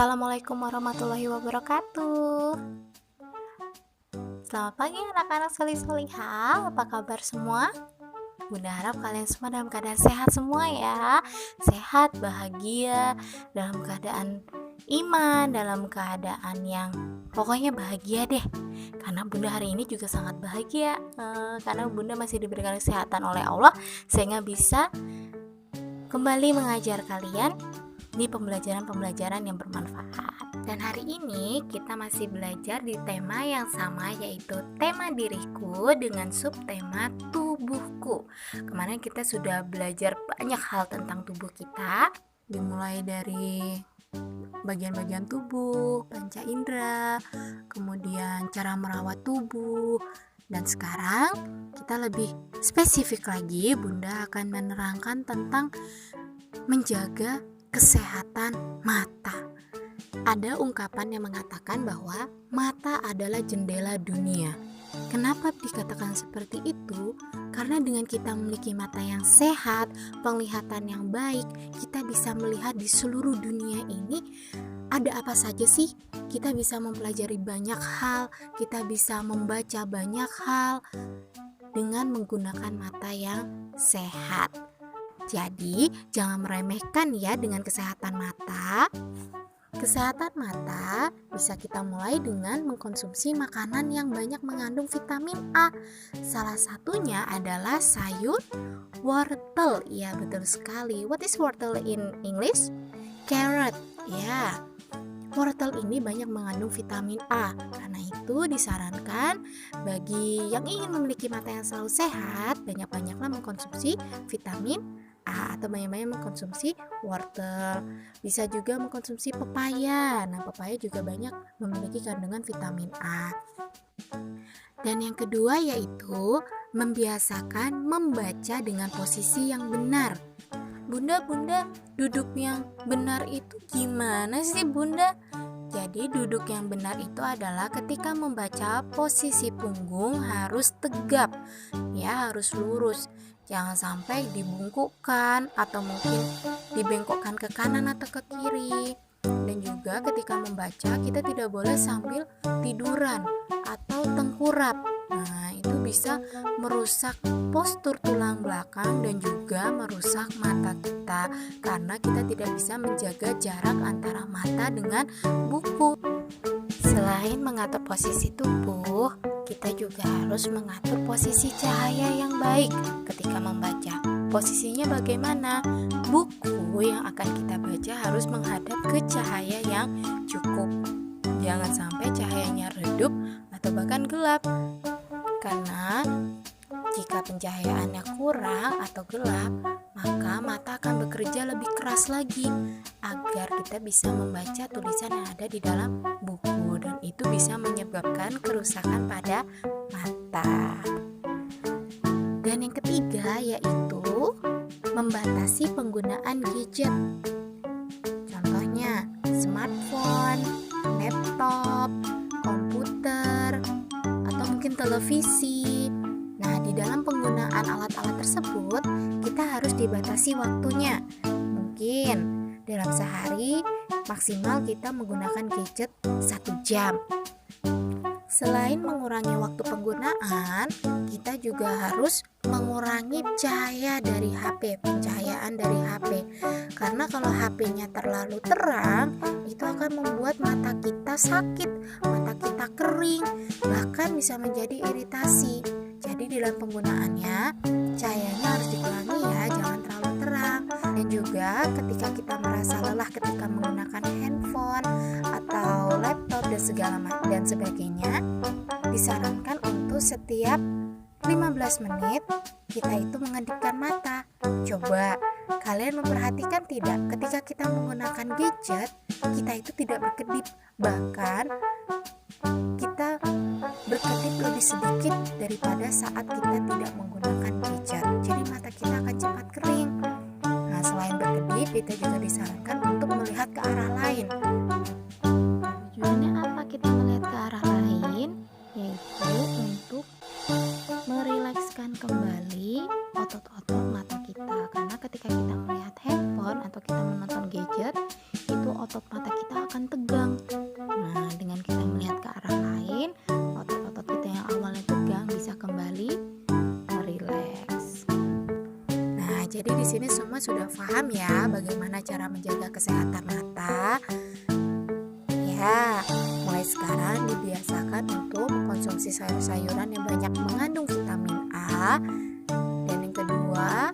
Assalamualaikum warahmatullahi wabarakatuh. Selamat pagi anak-anak solih-solihah. Apa kabar semua? Bunda harap kalian semua dalam keadaan sehat semua ya. Sehat, bahagia, dalam keadaan iman, dalam keadaan yang pokoknya bahagia deh. Karena Bunda hari ini juga sangat bahagia, karena Bunda masih diberikan kesehatan oleh Allah sehingga bisa kembali mengajar kalian di pembelajaran-pembelajaran yang bermanfaat. Dan hari ini kita masih belajar di tema yang sama, yaitu tema diriku dengan subtema tubuhku. Kemarin kita sudah belajar banyak hal tentang tubuh kita, dimulai dari bagian-bagian tubuh, panca indera, kemudian cara merawat tubuh. Dan sekarang kita lebih spesifik lagi, Bunda akan menerangkan tentang menjaga kesehatan mata. Ada ungkapan yang mengatakan bahwa mata adalah jendela dunia. Kenapa dikatakan seperti itu? Karena dengan kita memiliki mata yang sehat, penglihatan yang baik, kita bisa melihat di seluruh dunia ini ada apa saja sih. Kita bisa mempelajari banyak hal, kita bisa membaca banyak hal dengan menggunakan mata yang sehat. Jadi, jangan meremehkan ya dengan kesehatan mata. Kesehatan mata bisa kita mulai dengan mengkonsumsi makanan yang banyak mengandung vitamin A. Salah satunya adalah sayur wortel. Ya, betul sekali. What is wortel in English? Carrot. Ya. Wortel ini banyak mengandung vitamin A. Karena itu disarankan bagi yang ingin memiliki mata yang selalu sehat, banyak-banyaklah mengkonsumsi vitamin A atau banyak-banyak mengkonsumsi wortel. Bisa juga mengkonsumsi pepaya. Nah, pepaya juga banyak memiliki kandungan vitamin A. Dan yang kedua yaitu membiasakan membaca dengan posisi yang benar. Bunda, duduk yang benar itu gimana sih Bunda? Jadi duduk yang benar itu adalah ketika membaca posisi punggung harus tegap, ya harus lurus. Jangan sampai dibungkukkan atau mungkin dibengkokkan ke kanan atau ke kiri. Dan juga ketika membaca kita tidak boleh sambil tiduran atau tengkurap. Nah, itu bisa merusak postur tulang belakang dan juga merusak mata kita karena kita tidak bisa menjaga jarak antara mata dengan buku. Selain mengatur posisi tubuh, kita juga harus mengatur posisi cahaya yang baik ketika membaca. Posisinya bagaimana? Buku yang akan kita baca harus menghadap ke cahaya yang cukup. Jangan sampai cahayanya redup atau bahkan gelap. Karena jika pencahayaannya kurang atau gelap, maka mata akan bekerja lebih keras lagi agar kita bisa membaca tulisan yang ada di dalam buku, dan itu bisa menyebabkan kerusakan pada mata. Dan yang ketiga yaitu membatasi penggunaan gadget. Contohnya smartphone, laptop, komputer, atau mungkin televisi. Nah, di dalam penggunaan alat-alat tersebut, kita harus dibatasi waktunya. Mungkin dalam sehari maksimal kita menggunakan gadget 1 jam. Selain mengurangi waktu penggunaan, kita juga harus mengurangi cahaya dari HP, pencahayaan dari HP. Karena kalau HP-nya terlalu terang, itu akan membuat mata kita sakit, mata kita kering, bahkan bisa menjadi iritasi. Jadi dalam penggunaannya, cahayanya harus dikurangi ya, jangan terlalu terang. Dan juga ketika kita merasa lelah ketika menggunakan handphone atau laptop dan sebagainya, disarankan untuk setiap 15 menit kita itu mengedipkan mata. Coba kalian memperhatikan tidak, ketika kita menggunakan gadget, kita itu tidak berkedip, bahkan kita berkedip lebih sedikit daripada saat kita tidak menggunakan gadget. Jadi mata kita akan cepat kering. Nah, selain berkedip, kita juga disarankan untuk melihat ke arah lain. Tujuannya apa kita melihat ke arah lain? Yaitu untuk merilekskan kembali otot-otot mata kita. Karena ketika kita melihat handphone atau kita menonton gadget, itu otot mata kita akan akan tegang. Nah, dengan kita melihat ke arah lain, otot-otot kita yang awalnya tegang bisa kembali rileks. Nah, jadi di sini semua sudah paham ya bagaimana cara menjaga kesehatan mata. Ya, mulai sekarang dibiasakan untuk konsumsi sayur-sayuran yang banyak mengandung vitamin A. Dan yang kedua,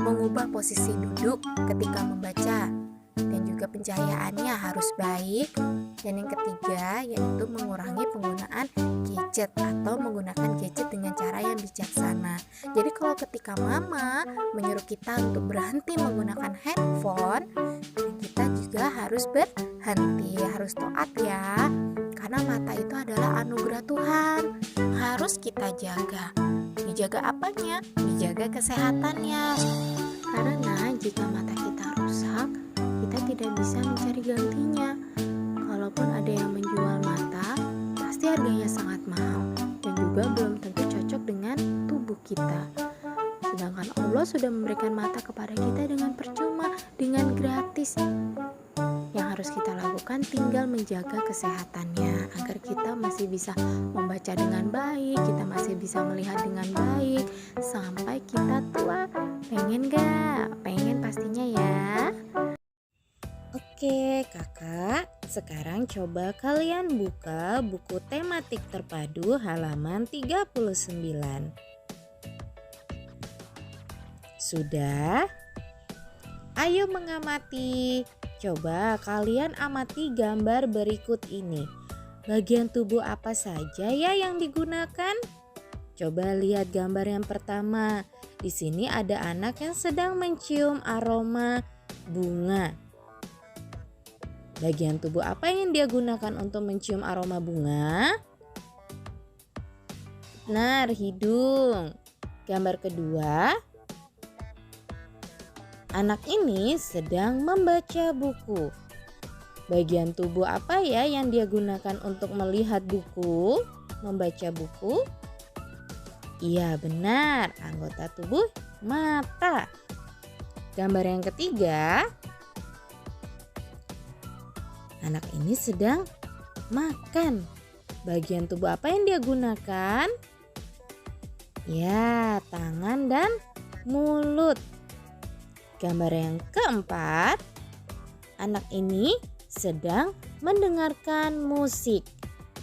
mengubah posisi duduk ketika membaca. Dan juga pencahayaannya harus baik. Dan yang ketiga, yaitu mengurangi penggunaan gadget atau menggunakan gadget dengan cara yang bijaksana. Jadi kalau ketika mama menyuruh kita untuk berhenti menggunakan handphone, kita juga harus berhenti, harus taat ya. Karena mata itu adalah anugerah Tuhan, harus kita jaga. Dijaga apanya? Dijaga kesehatannya. Karena jika mata kita rusak, kita tidak bisa mencari gantinya. Kalaupun ada yang menjual mata, pasti harganya sangat mahal dan juga belum tentu cocok dengan tubuh kita. Sedangkan Allah sudah memberikan mata kepada kita dengan percuma, dengan gratis. Yang harus kita lakukan tinggal menjaga kesehatannya agar kita masih bisa membaca dengan baik, kita masih bisa melihat dengan baik sampai kita tua. Pengen gak? Pengen pastinya ya. Oke kakak, sekarang coba kalian buka buku tematik terpadu halaman 39. Sudah? Ayo mengamati. Coba kalian amati gambar berikut ini. Bagian tubuh apa saja ya yang digunakan? Coba lihat gambar yang pertama. Di sini ada anak yang sedang mencium aroma bunga. Bagian tubuh apa yang dia gunakan untuk mencium aroma bunga? Benar, hidung. Gambar kedua. Anak ini sedang membaca buku. Bagian tubuh apa ya yang dia gunakan untuk melihat buku, membaca buku? Iya benar, anggota tubuh mata. Gambar yang ketiga. Anak ini sedang makan. Bagian tubuh apa yang dia gunakan? Ya, tangan dan mulut. Gambar yang keempat, anak ini sedang mendengarkan musik.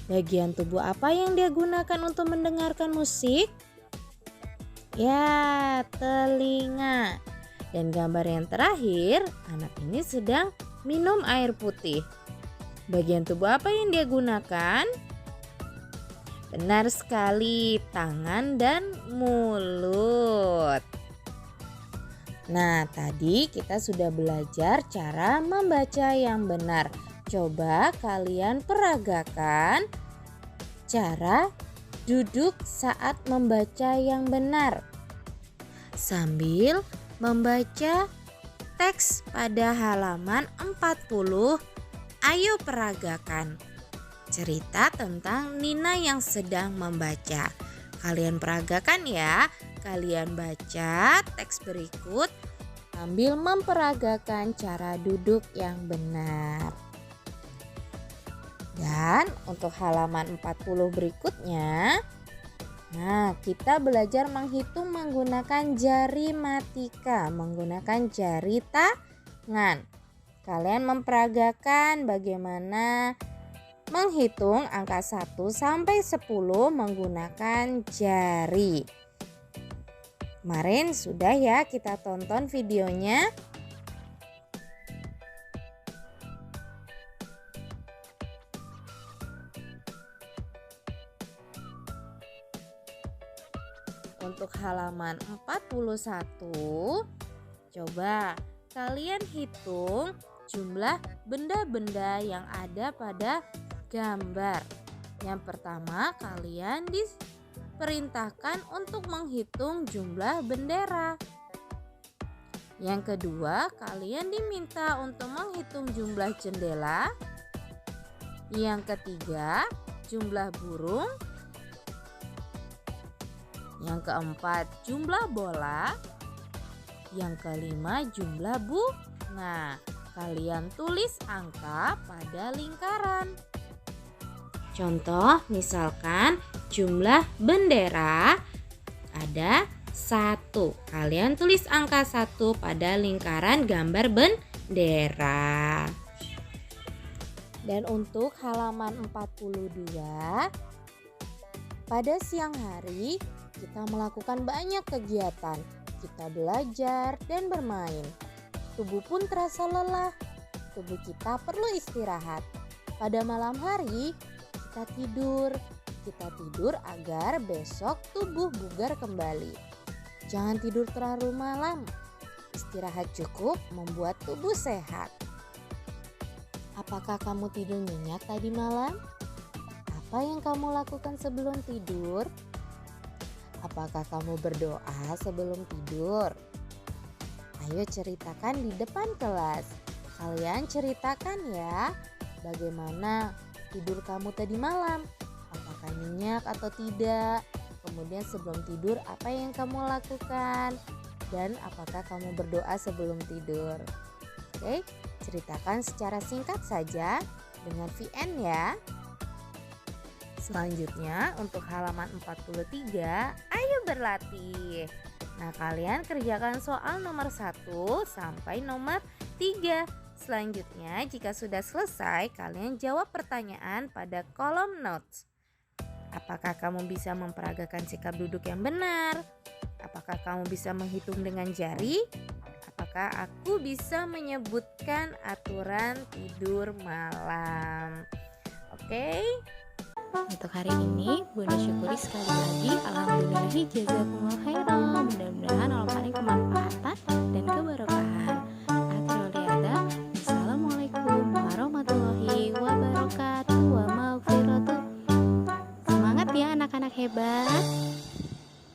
Bagian tubuh apa yang dia gunakan untuk mendengarkan musik? Ya, telinga. Dan gambar yang terakhir, anak ini sedang minum air putih. Bagian tubuh apa yang dia gunakan? Benar sekali, tangan dan mulut. Nah, tadi kita sudah belajar cara membaca yang benar. Coba kalian peragakan cara duduk saat membaca yang benar. Sambil membaca teks pada halaman 40, ayo peragakan. Cerita tentang Nina yang sedang membaca. Kalian peragakan ya. Kalian baca teks berikut sambil memperagakan cara duduk yang benar. Dan untuk halaman 40 berikutnya, nah kita belajar menghitung menggunakan jari matika, menggunakan jari tangan. Kalian memperagakan bagaimana menghitung angka 1 sampai 10 menggunakan jari. Kemarin sudah ya kita tonton videonya. Untuk halaman 41, coba kalian hitung jumlah benda-benda yang ada pada gambar. Yang pertama, kalian diperintahkan untuk menghitung jumlah bendera. Yang kedua, kalian diminta untuk menghitung jumlah jendela. Yang ketiga, jumlah burung. Yang keempat, jumlah bola. Yang kelima, jumlah bunga. kalian tulis angka pada lingkaran. Contoh, misalkan jumlah bendera ada 1. Kalian tulis angka 1 pada lingkaran gambar bendera. Dan untuk halaman 42, pada siang hari kita melakukan banyak kegiatan. Kita belajar dan bermain. Tubuh pun terasa lelah. Tubuh kita perlu istirahat. Pada malam hari kita tidur. Kita tidur agar besok tubuh bugar kembali. Jangan tidur terlalu malam. Istirahat cukup membuat tubuh sehat. Apakah kamu tidur nyenyak tadi malam? Apa yang kamu lakukan sebelum tidur? Apakah kamu berdoa sebelum tidur? Ayo ceritakan di depan kelas. Kalian ceritakan ya, bagaimana tidur kamu tadi malam? Apakah nyenyak atau tidak? Kemudian sebelum tidur apa yang kamu lakukan? Dan apakah kamu berdoa sebelum tidur? Oke, ceritakan secara singkat saja dengan VN ya. Selanjutnya untuk halaman 43, ayo berlatih. Nah, kalian kerjakan soal nomor 1 sampai nomor 3. Selanjutnya, jika sudah selesai, kalian jawab pertanyaan pada kolom notes. Apakah kamu bisa memperagakan sikap duduk yang benar? Apakah kamu bisa menghitung dengan jari? Apakah aku bisa menyebutkan aturan tidur malam? Oke? Untuk hari ini, Bunda syukuri sekali lagi. Alhamdulillahi jazakumullah khairan. Mudah-mudahan Allah paling kemanfaatan dan keberkahan. Akhirul liada. Assalamualaikum warahmatullahi wabarakatuh. Wa maghfiratuh. Semangat ya anak-anak hebat.